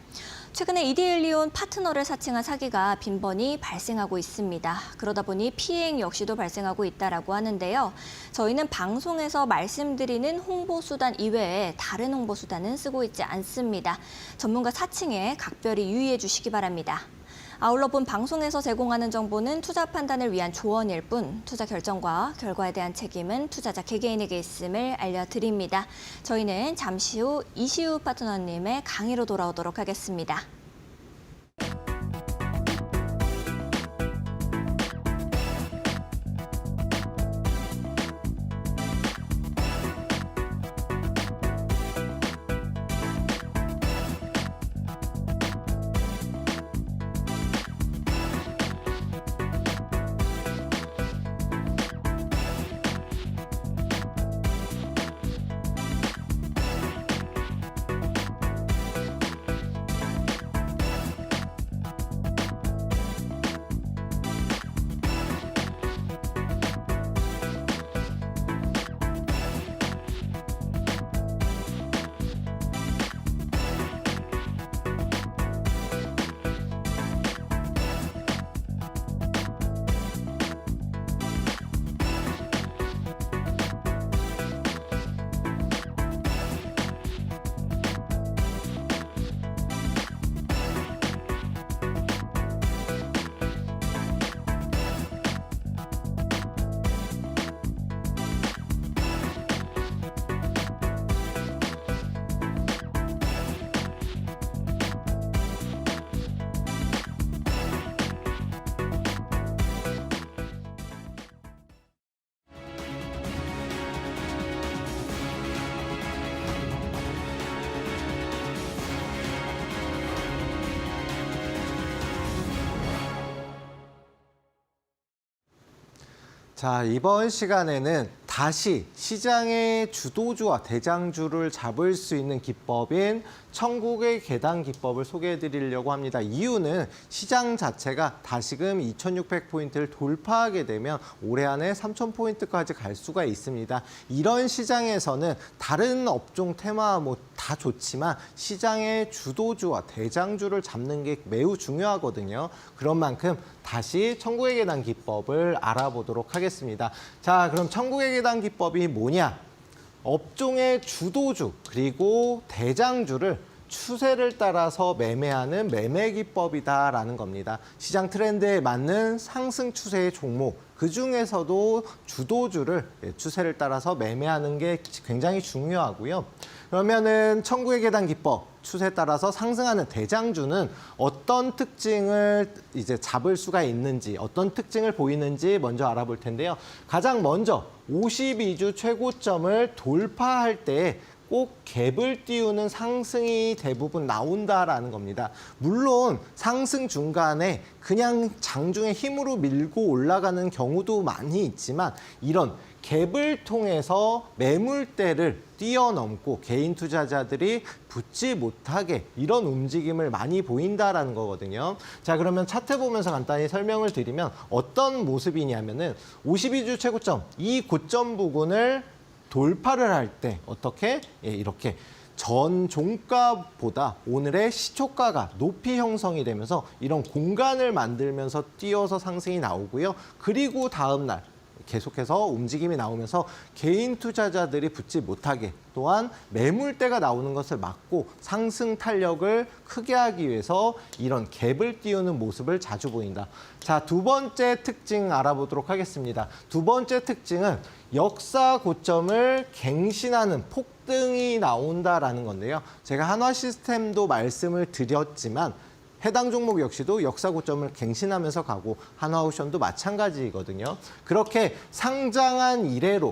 최근에 이데일리온 파트너를 사칭한 사기가 빈번히 발생하고 있습니다. 그러다 보니 피해 역시도 발생하고 있다라고 하는데요. 저희는 방송에서 말씀드리는 홍보수단 이외에 다른 홍보수단은 쓰고 있지 않습니다. 전문가 사칭에 각별히 유의해 주시기 바랍니다. 아울러 본 방송에서 제공하는 정보는 투자 판단을 위한 조언일 뿐 투자 결정과 결과에 대한 책임은 투자자 개개인에게 있음을 알려드립니다. 저희는 잠시 후 이시우 파트너님의 강의로 돌아오도록 하겠습니다. 자, 이번 시간에는 다시 시장의 주도주와 대장주를 잡을 수 있는 기법인 천국의 계단 기법을 소개해 드리려고 합니다. 이유는 시장 자체가 다시금 2600포인트를 돌파하게 되면 올해 안에 3000포인트까지 갈 수가 있습니다. 이런 시장에서는 다른 업종 테마 뭐 다 좋지만 시장의 주도주와 대장주를 잡는 게 매우 중요하거든요. 그런 만큼 다시 천국의 계단 기법을 알아보도록 하겠습니다. 자, 그럼 천국의 계단 기법이 뭐냐? 업종의 주도주 그리고 대장주를 추세를 따라서 매매하는 매매 기법이다라는 겁니다. 시장 트렌드에 맞는 상승 추세의 종목, 그중에서도 주도주를 추세를 따라서 매매하는 게 굉장히 중요하고요. 그러면은 천국의 계단 기법, 추세에 따라서 상승하는 대장주는 어떤 특징을 이제 잡을 수가 있는지, 어떤 특징을 보이는지 먼저 알아볼 텐데요. 가장 먼저 52주 최고점을 돌파할 때 꼭 갭을 띄우는 상승이 대부분 나온다라는 겁니다. 물론 상승 중간에 그냥 장중에 힘으로 밀고 올라가는 경우도 많이 있지만 이런 갭을 통해서 매물대를 뛰어넘고 개인 투자자들이 붙지 못하게 이런 움직임을 많이 보인다라는 거거든요. 자, 그러면 차트 보면서 간단히 설명을 드리면 어떤 모습이냐면은 52주 최고점, 이 고점 부근을 돌파를 할 때 어떻게? 예, 이렇게 전 종가보다 오늘의 시초가가 높이 형성이 되면서 이런 공간을 만들면서 뛰어서 상승이 나오고요. 그리고 다음 날 계속해서 움직임이 나오면서 개인 투자자들이 붙지 못하게 또한 매물대가 나오는 것을 막고 상승 탄력을 크게 하기 위해서 이런 갭을 띄우는 모습을 자주 보인다. 자, 두 번째 특징 알아보도록 하겠습니다. 두 번째 특징은 역사 고점을 갱신하는 폭등이 나온다라는 건데요. 제가 한화 시스템도 말씀을 드렸지만 해당 종목 역시도 역사 고점을 갱신하면서 가고 한화오션도 마찬가지거든요. 그렇게 상장한 이래로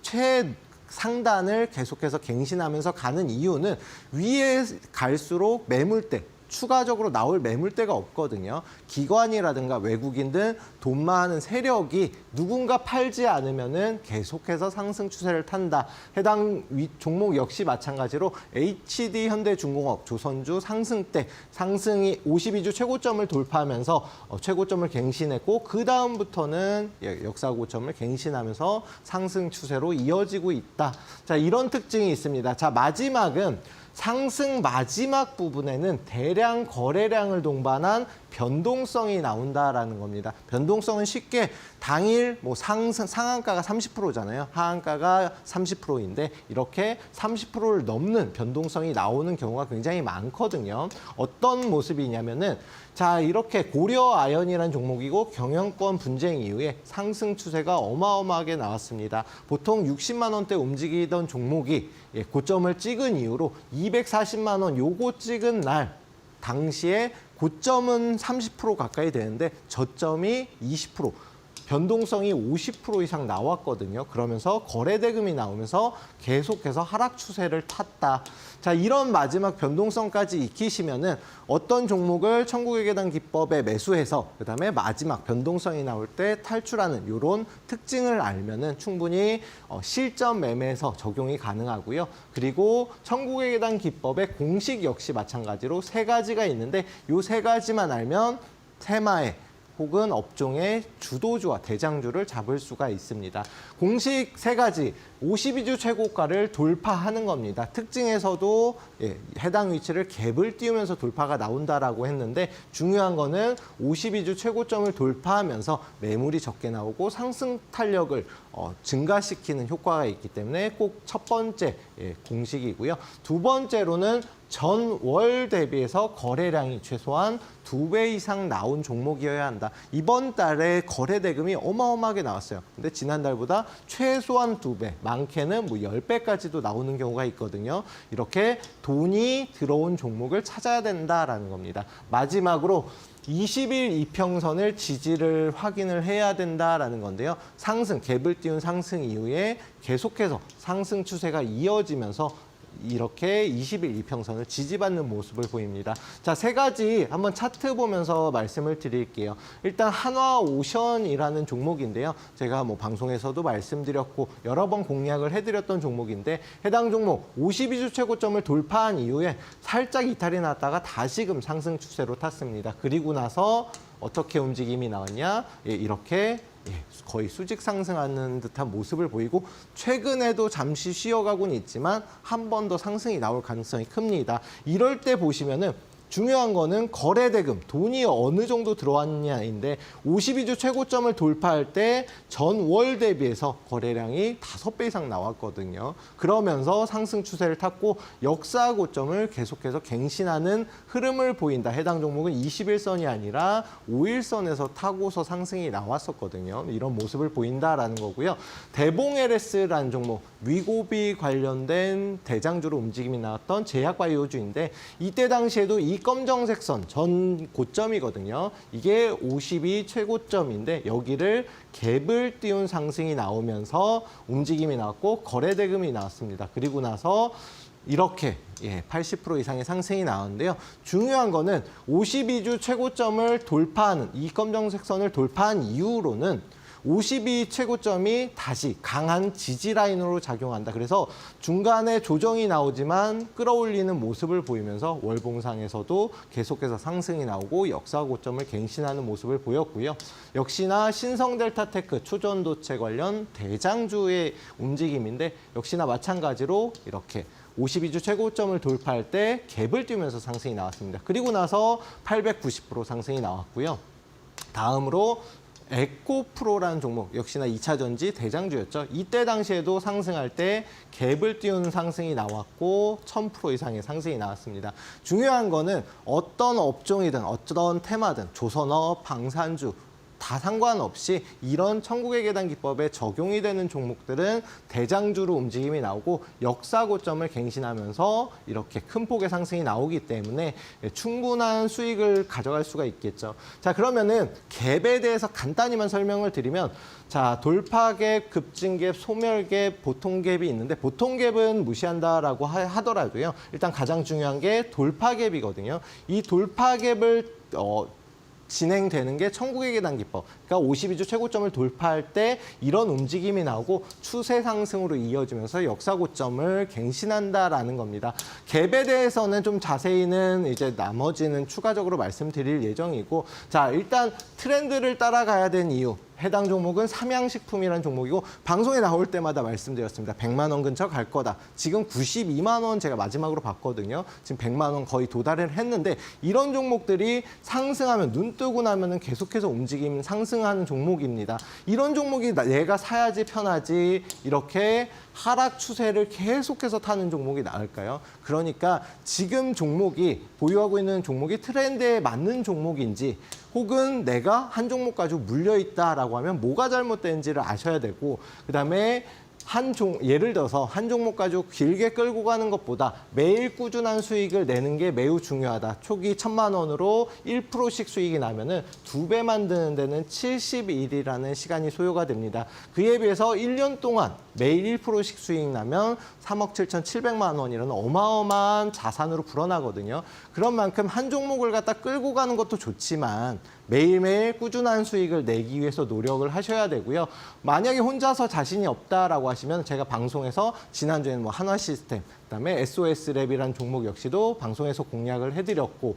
최상단을 계속해서 갱신하면서 가는 이유는 위에 갈수록 매물대, 추가적으로 나올 매물대가 없거든요. 기관이라든가 외국인들 돈 많은 세력이 누군가 팔지 않으면은 계속해서 상승 추세를 탄다. 해당 종목 역시 마찬가지로 HD 현대중공업, 조선주 상승 때 상승이 52주 최고점을 돌파하면서 최고점을 갱신했고 그 다음부터는 역사 고점을 갱신하면서 상승 추세로 이어지고 있다. 자, 이런 특징이 있습니다. 자, 마지막은 상승 마지막 부분에는 대량 거래량을 동반한 변동성이 나온다라는 겁니다. 변동성은 쉽게 당일 뭐 상한가가 30%잖아요. 하한가가 30%인데 이렇게 30%를 넘는 변동성이 나오는 경우가 굉장히 많거든요. 어떤 모습이냐면은 자, 이렇게 고려 아연이라는 종목이고 경영권 분쟁 이후에 상승 추세가 어마어마하게 나왔습니다. 보통 60만 원대 움직이던 종목이 고점을 찍은 이후로 240만 원 요거 찍은 날 당시에 고점은 30% 가까이 되는데 저점이 20%. 변동성이 50% 이상 나왔거든요. 그러면서 거래대금이 나오면서 계속해서 하락 추세를 탔다. 자, 이런 마지막 변동성까지 익히시면은 어떤 종목을 천국의 계단 기법에 매수해서 그다음에 마지막 변동성이 나올 때 탈출하는 이런 특징을 알면은 충분히 실전 매매에서 적용이 가능하고요. 그리고 천국의 계단 기법의 공식 역시 마찬가지로 세 가지가 있는데 이 세 가지만 알면 테마에 혹은 업종의 주도주와 대장주를 잡을 수가 있습니다. 공식 세 가지, 52주 최고가를 돌파하는 겁니다. 특징에서도 해당 위치를 갭을 띄우면서 돌파가 나온다라고 했는데 중요한 거는 52주 최고점을 돌파하면서 매물이 적게 나오고 상승 탄력을 증가시키는 효과가 있기 때문에 꼭 첫 번째 공식이고요. 두 번째로는 전월 대비해서 거래량이 최소한 2배 이상 나온 종목이어야 한다. 이번 달에 거래 대금이 어마어마하게 나왔어요. 근데 지난달보다 최소한 2배, 많게는 뭐 10배까지도 나오는 경우가 있거든요. 이렇게 돈이 들어온 종목을 찾아야 된다라는 겁니다. 마지막으로 20일 이평선을 지지를 확인을 해야 된다라는 건데요. 상승, 갭을 띄운 상승 이후에 계속해서 상승 추세가 이어지면서 이렇게 20일 이평선을 지지받는 모습을 보입니다. 자, 세 가지 한번 차트 보면서 말씀을 드릴게요. 일단 한화오션이라는 종목인데요. 제가 뭐 방송에서도 말씀드렸고 여러 번 공략을 해드렸던 종목인데 해당 종목 52주 최고점을 돌파한 이후에 살짝 이탈이 났다가 다시금 상승 추세로 탔습니다. 그리고 나서 어떻게 움직임이 나왔냐? 이렇게 거의 수직 상승하는 듯한 모습을 보이고 최근에도 잠시 쉬어가고는 있지만 한 번 더 상승이 나올 가능성이 큽니다. 이럴 때 보시면은 중요한 거는 거래대금, 돈이 어느 정도 들어왔냐인데 52주 최고점을 돌파할 때 전월 대비해서 거래량이 5배 이상 나왔거든요. 그러면서 상승 추세를 탔고 역사 고점을 계속해서 갱신하는 흐름을 보인다. 해당 종목은 21선이 아니라 5일선에서 타고서 상승이 나왔었거든요. 이런 모습을 보인다라는 거고요. 대봉 LS라는 종목, 위고비 관련된 대장주로 움직임이 나왔던 제약바이오주인데 이때 당시에도 이 검정색 선 전 고점이거든요. 이게 50이 최고점인데 여기를 갭을 띄운 상승이 나오면서 움직임이 나왔고 거래 대금이 나왔습니다. 그리고 나서 이렇게 80% 이상의 상승이 나왔는데요. 중요한 거는 52주 최고점을 돌파하는 이 검정색 선을 돌파한 이후로는 52 최고점이 다시 강한 지지 라인으로 작용한다. 그래서 중간에 조정이 나오지만 끌어올리는 모습을 보이면서 월봉상에서도 계속해서 상승이 나오고 역사 고점을 갱신하는 모습을 보였고요. 역시나 신성델타테크 초전도체 관련 대장주의 움직임인데 역시나 마찬가지로 이렇게 52주 최고점을 돌파할 때 갭을 띄우면서 상승이 나왔습니다. 그리고 나서 890% 상승이 나왔고요. 다음으로 에코프로라는 종목, 역시나 2차 전지 대장주였죠. 이때 당시에도 상승할 때 갭을 띄우는 상승이 나왔고 1000% 이상의 상승이 나왔습니다. 중요한 거는 어떤 업종이든 어떤 테마든 조선업, 방산주, 다 상관없이 이런 천국의 계단 기법에 적용이 되는 종목들은 대장주로 움직임이 나오고 역사 고점을 갱신하면서 이렇게 큰 폭의 상승이 나오기 때문에 충분한 수익을 가져갈 수가 있겠죠. 자, 그러면은 갭에 대해서 간단히만 설명을 드리면 자, 돌파갭, 급증갭, 소멸갭, 보통갭이 있는데 보통갭은 무시한다라고 하더라도요. 일단 가장 중요한 게 돌파갭이거든요. 이 돌파갭을 진행되는 게 천국의 계단 기법. 그러니까 52주 최고점을 돌파할 때 이런 움직임이 나오고 추세 상승으로 이어지면서 역사 고점을 갱신한다라는 겁니다. 갭에 대해서는 좀 자세히는 이제 나머지는 추가적으로 말씀드릴 예정이고, 자, 일단 트렌드를 따라가야 되는 이유. 해당 종목은 삼양식품이라는 종목이고 방송에 나올 때마다 말씀드렸습니다. 100만 원 근처 갈 거다. 지금 92만 원 제가 마지막으로 봤거든요. 지금 100만 원 거의 도달을 했는데 이런 종목들이 상승하면 눈 뜨고 나면은 계속해서 움직임 상승하는 종목입니다. 이런 종목이 내가 사야지 편하지 이렇게 하락 추세를 계속해서 타는 종목이 나을까요? 그러니까 지금 종목이 보유하고 있는 종목이 트렌드에 맞는 종목인지 혹은 내가 한 종목 가지고 물려있다라고 하면 뭐가 잘못된지를 아셔야 되고 그다음에 예를 들어서 한 종목 가지고 길게 끌고 가는 것보다 매일 꾸준한 수익을 내는 게 매우 중요하다. 초기 1,000만 원으로 1%씩 수익이 나면은 2배 만드는 데는 70일이라는 시간이 소요가 됩니다. 그에 비해서 1년 동안 매일 1%씩 수익 나면 3억 7,700만 원이라는 어마어마한 자산으로 불어나거든요. 그런 만큼 한 종목을 갖다 끌고 가는 것도 좋지만 매일매일 꾸준한 수익을 내기 위해서 노력을 하셔야 되고요. 만약에 혼자서 자신이 없다라고 하시면 제가 방송에서 지난주에는 뭐 한화시스템, 그다음에 SOS랩이라는 종목 역시도 방송에서 공략을 해드렸고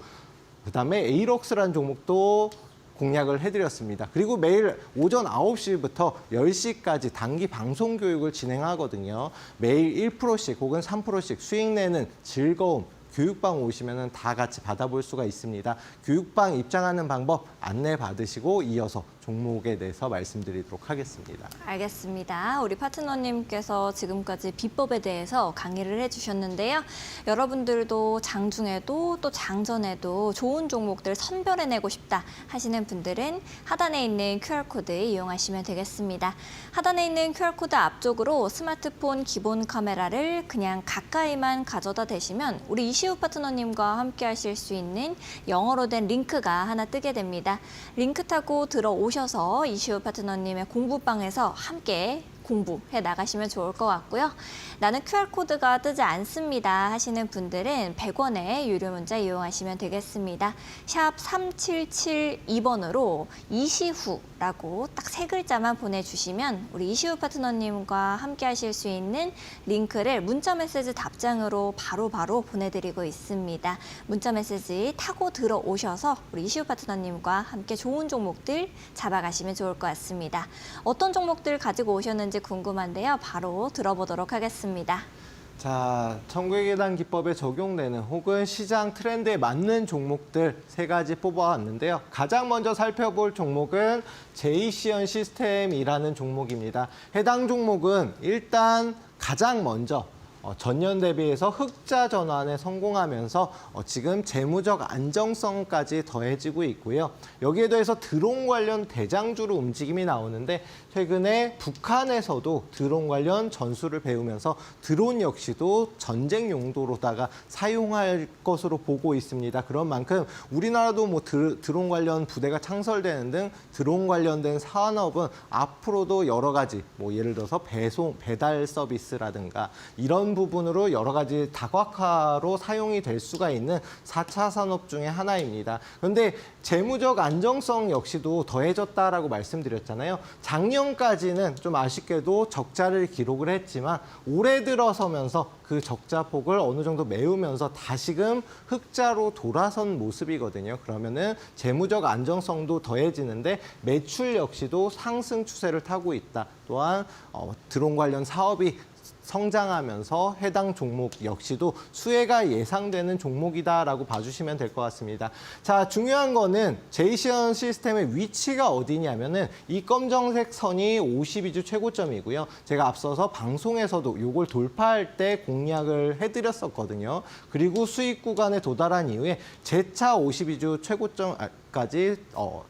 그다음에 에이럭스라는 종목도 공략을 해드렸습니다. 그리고 매일 오전 9시부터 10시까지 단기 방송 교육을 진행하거든요. 매일 1%씩 혹은 3%씩 수익 내는 즐거움, 교육방 오시면 다 같이 받아볼 수가 있습니다. 교육방 입장하는 방법 안내 받으시고 이어서 종목에 대해서 말씀드리도록 하겠습니다. 알겠습니다. 우리 파트너님께서 지금까지 비법에 대해서 강의를 해주셨는데요. 여러분들도 장중에도 또 장전에도 좋은 종목들 선별해내고 싶다 하시는 분들은 하단에 있는 QR코드 이용하시면 되겠습니다. 하단에 있는 QR코드 앞쪽으로 스마트폰 기본 카메라를 그냥 가까이만 가져다 대시면 우리 이시우 파트너님과 함께 하실 수 있는 영어로 된 링크가 하나 뜨게 됩니다. 링크 타고 들어오셔서 이시우 파트너님의 공부방에서 함께 공부해 나가시면 좋을 것 같고요. 나는 QR코드가 뜨지 않습니다 하시는 분들은 100원의 유료 문자 이용하시면 되겠습니다. 샵 3772번으로 이시후라고 딱 3글자만 보내주시면 우리 이시후 파트너님과 함께 하실 수 있는 링크를 문자 메시지 답장으로 바로 보내드리고 있습니다. 문자 메시지 타고 들어오셔서 우리 이시후 파트너님과 함께 좋은 종목들 잡아가시면 좋을 것 같습니다. 어떤 종목들 가지고 오셨는지 궁금한데요. 바로 들어보도록 하겠습니다. 자, 천국의 계단 기법에 적용되는 혹은 시장 트렌드에 맞는 종목들 3가지 뽑아왔는데요. 가장 먼저 살펴볼 종목은 제이시언 시스템이라는 종목입니다. 해당 종목은 일단 가장 먼저 전년 대비해서 흑자 전환에 성공하면서 지금 재무적 안정성까지 더해지고 있고요. 여기에 더해서 드론 관련 대장주로 움직임이 나오는데 최근에 북한에서도 드론 관련 전술을 배우면서 드론 역시도 전쟁 용도로다가 사용할 것으로 보고 있습니다. 그런 만큼 우리나라도 뭐 드론 관련 부대가 창설되는 등 드론 관련된 산업은 앞으로도 여러 가지 뭐 예를 들어서 배달 서비스라든가 이런 부분으로 여러 가지 다각화로 사용이 될 수가 있는 4차 산업 중에 하나입니다. 그런데 재무적 안정성 역시도 더해졌다라고 말씀드렸잖아요. 작년까지는 좀 아쉽게도 적자를 기록을 했지만 올해 들어서면서 그 적자폭을 어느 정도 메우면서 다시금 흑자로 돌아선 모습이거든요. 그러면은 재무적 안정성도 더해지는데 매출 역시도 상승 추세를 타고 있다. 또한 드론 관련 사업이 성장하면서 해당 종목 역시도 수혜가 예상되는 종목이다라고 봐주시면 될 것 같습니다. 자, 중요한 거는 제이시언 시스템의 위치가 어디냐면은 이 검정색 선이 52주 최고점이고요. 제가 앞서서 방송에서도 이걸 돌파할 때 공략을 해드렸었거든요. 그리고 수익 구간에 도달한 이후에 재차 52주 최고점 까지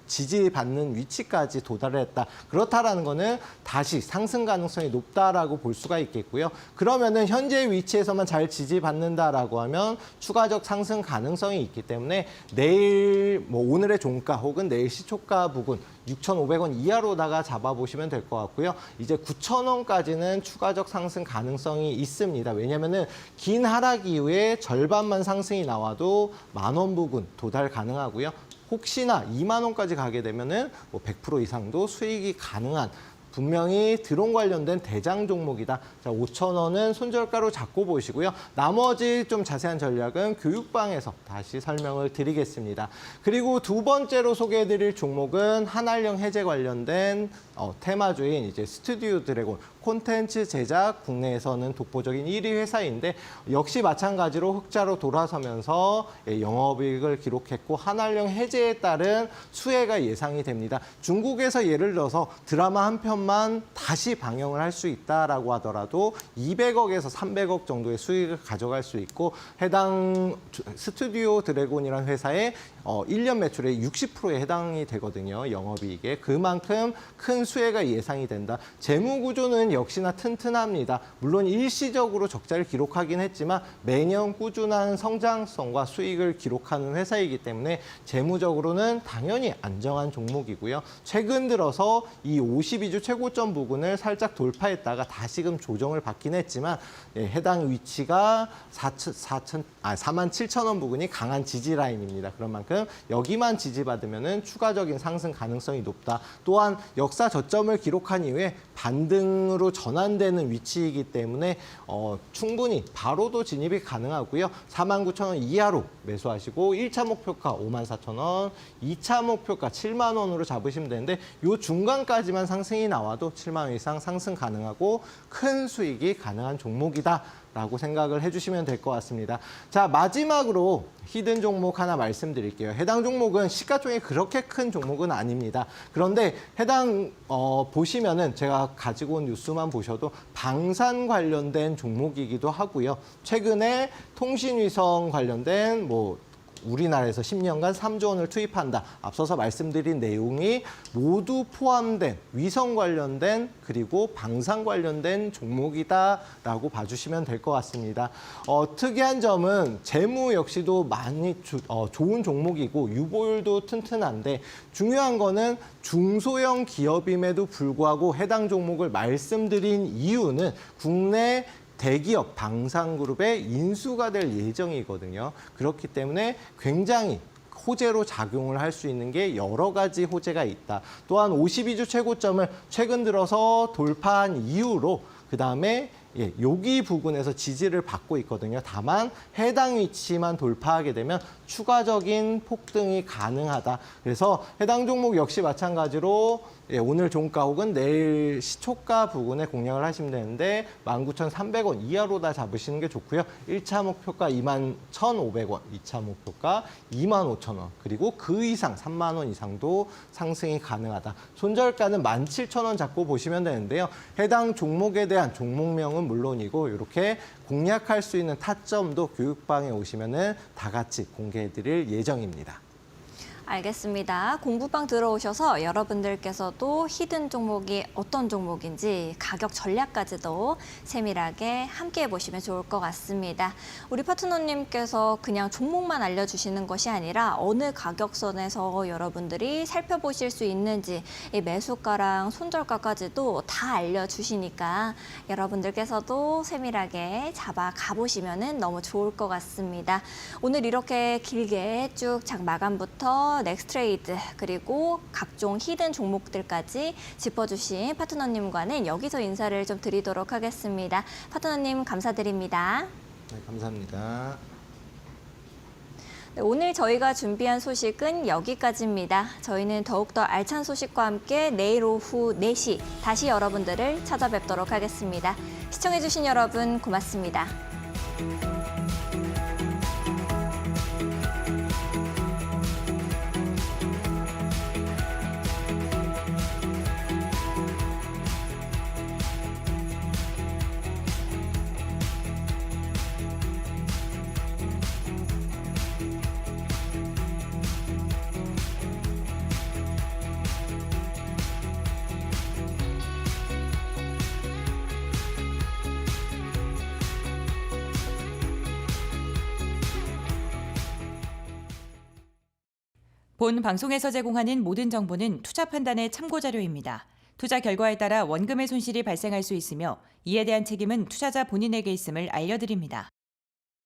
지지받는 위치까지 도달했다. 그렇다라는 거는 다시 상승 가능성이 높다라고 볼 수가 있겠고요. 그러면은 현재 위치에서만 잘 지지받는다라고 하면 추가적 상승 가능성이 있기 때문에 내일 뭐 오늘의 종가 혹은 내일 시초가 부근 6,500원 이하로다가 잡아보시면 될 것 같고요. 이제 9,000원까지는 추가적 상승 가능성이 있습니다. 왜냐하면은 긴 하락 이후에 절반만 상승이 나와도 10,000원 부근 도달 가능하고요. 혹시나 2만 원까지 가게 되면은 뭐 100% 이상도 수익이 가능한 분명히 드론 관련된 대장 종목이다. 자, 5,000원은 손절가로 잡고 보시고요. 나머지 좀 자세한 전략은 교육방에서 다시 설명을 드리겠습니다. 그리고 두 번째로 소개해드릴 종목은 한알령 해제 관련된 테마주인 이제 스튜디오 드래곤 콘텐츠 제작 국내에서는 독보적인 1위 회사인데 역시 마찬가지로 흑자로 돌아서면서 영업이익을 기록했고 한알령 해제에 따른 수혜가 예상이 됩니다. 중국에서 예를 들어서 드라마 한 편만 다시 방영을 할 수 있다라고 하더라도 200억에서 300억 정도의 수익을 가져갈 수 있고 해당 스튜디오 드래곤이라는 회사의 1년 매출의 60%에 해당이 되거든요. 영업이익에. 그만큼 큰 수혜가 예상이 된다. 재무 구조는 역시나 튼튼합니다. 물론 일시적으로 적자를 기록하긴 했지만 매년 꾸준한 성장성과 수익을 기록하는 회사이기 때문에 재무적으로는 당연히 안정한 종목이고요. 최근 들어서 이 52주 최고점 부근을 살짝 돌파했다가 다시금 조정을 받긴 했지만 해당 위치가 47,000원 부근이 강한 지지 라인입니다. 그런 만큼 여기만 지지받으면 추가적인 상승 가능성이 높다. 또한 역사 저점을 기록한 이후에 반등으로 전환되는 위치이기 때문에 충분히 바로도 진입이 가능하고요. 49,000원 이하로 매수하시고 1차 목표가 54,000원, 2차 목표가 7만 원으로 잡으시면 되는데 이 중간까지만 상승이 나와도 7만 원 이상 상승 가능하고 큰 수익이 가능한 종목이다. 라고 생각을 해주시면 될 것 같습니다. 자, 마지막으로 히든 종목 하나 말씀드릴게요. 해당 종목은 시가총액이 그렇게 큰 종목은 아닙니다. 그런데 해당 보시면은 제가 가지고 온 뉴스만 보셔도 방산 관련된 종목이기도 하고요. 최근에 통신위성 관련된 우리나라에서 10년간 3조 원을 투입한다. 앞서서 말씀드린 내용이 모두 포함된 위성 관련된 그리고 방산 관련된 종목이다라고 봐주시면 될 것 같습니다. 특이한 점은 재무 역시도 많이 좋은 종목이고 유보율도 튼튼한데 중요한 거는 중소형 기업임에도 불구하고 해당 종목을 말씀드린 이유는 국내 대기업 방산그룹의 인수가 될 예정이거든요. 그렇기 때문에 굉장히 호재로 작용을 할 수 있는 게 여러 가지 호재가 있다. 또한 52주 최고점을 최근 들어서 돌파한 이후로 그다음에 여기 부근에서 지지를 받고 있거든요. 다만 해당 위치만 돌파하게 되면 추가적인 폭등이 가능하다. 그래서 해당 종목 역시 마찬가지로 오늘 종가 혹은 내일 시초가 부근에 공략을 하시면 되는데 19,300원 이하로 다 잡으시는 게 좋고요. 1차 목표가 21,500원, 2차 목표가 25,000원, 그리고 그 이상 3만 원 이상도 상승이 가능하다. 손절가는 17,000원 잡고 보시면 되는데요. 해당 종목에 대한 종목명은 물론이고 이렇게 공략할 수 있는 타점도 교육방에 오시면은 다 같이 공개해드릴 예정입니다. 알겠습니다. 공부방 들어오셔서 여러분들께서도 히든 종목이 어떤 종목인지 가격 전략까지도 세밀하게 함께 해보시면 좋을 것 같습니다. 우리 파트너님께서 그냥 종목만 알려주시는 것이 아니라 어느 가격선에서 여러분들이 살펴보실 수 있는지 이 매수가랑 손절가까지도 다 알려주시니까 여러분들께서도 세밀하게 잡아 가보시면 너무 좋을 것 같습니다. 오늘 이렇게 길게 쭉 장 마감부터 넥스트레이드 그리고 각종 히든 종목들까지 짚어주신 파트너님과는 여기서 인사를 좀 드리도록 하겠습니다. 파트너님 감사드립니다. 네, 감사합니다. 네, 오늘 저희가 준비한 소식은 여기까지입니다. 저희는 더욱더 알찬 소식과 함께 내일 오후 4시 다시 여러분들을 찾아뵙도록 하겠습니다. 시청해주신 여러분 고맙습니다. 본 방송에서 제공하는 모든 정보는 투자 판단의 참고 자료입니다. 투자 결과에 따라 원금의 손실이 발생할 수 있으며 이에 대한 책임은 투자자 본인에게 있음을 알려드립니다.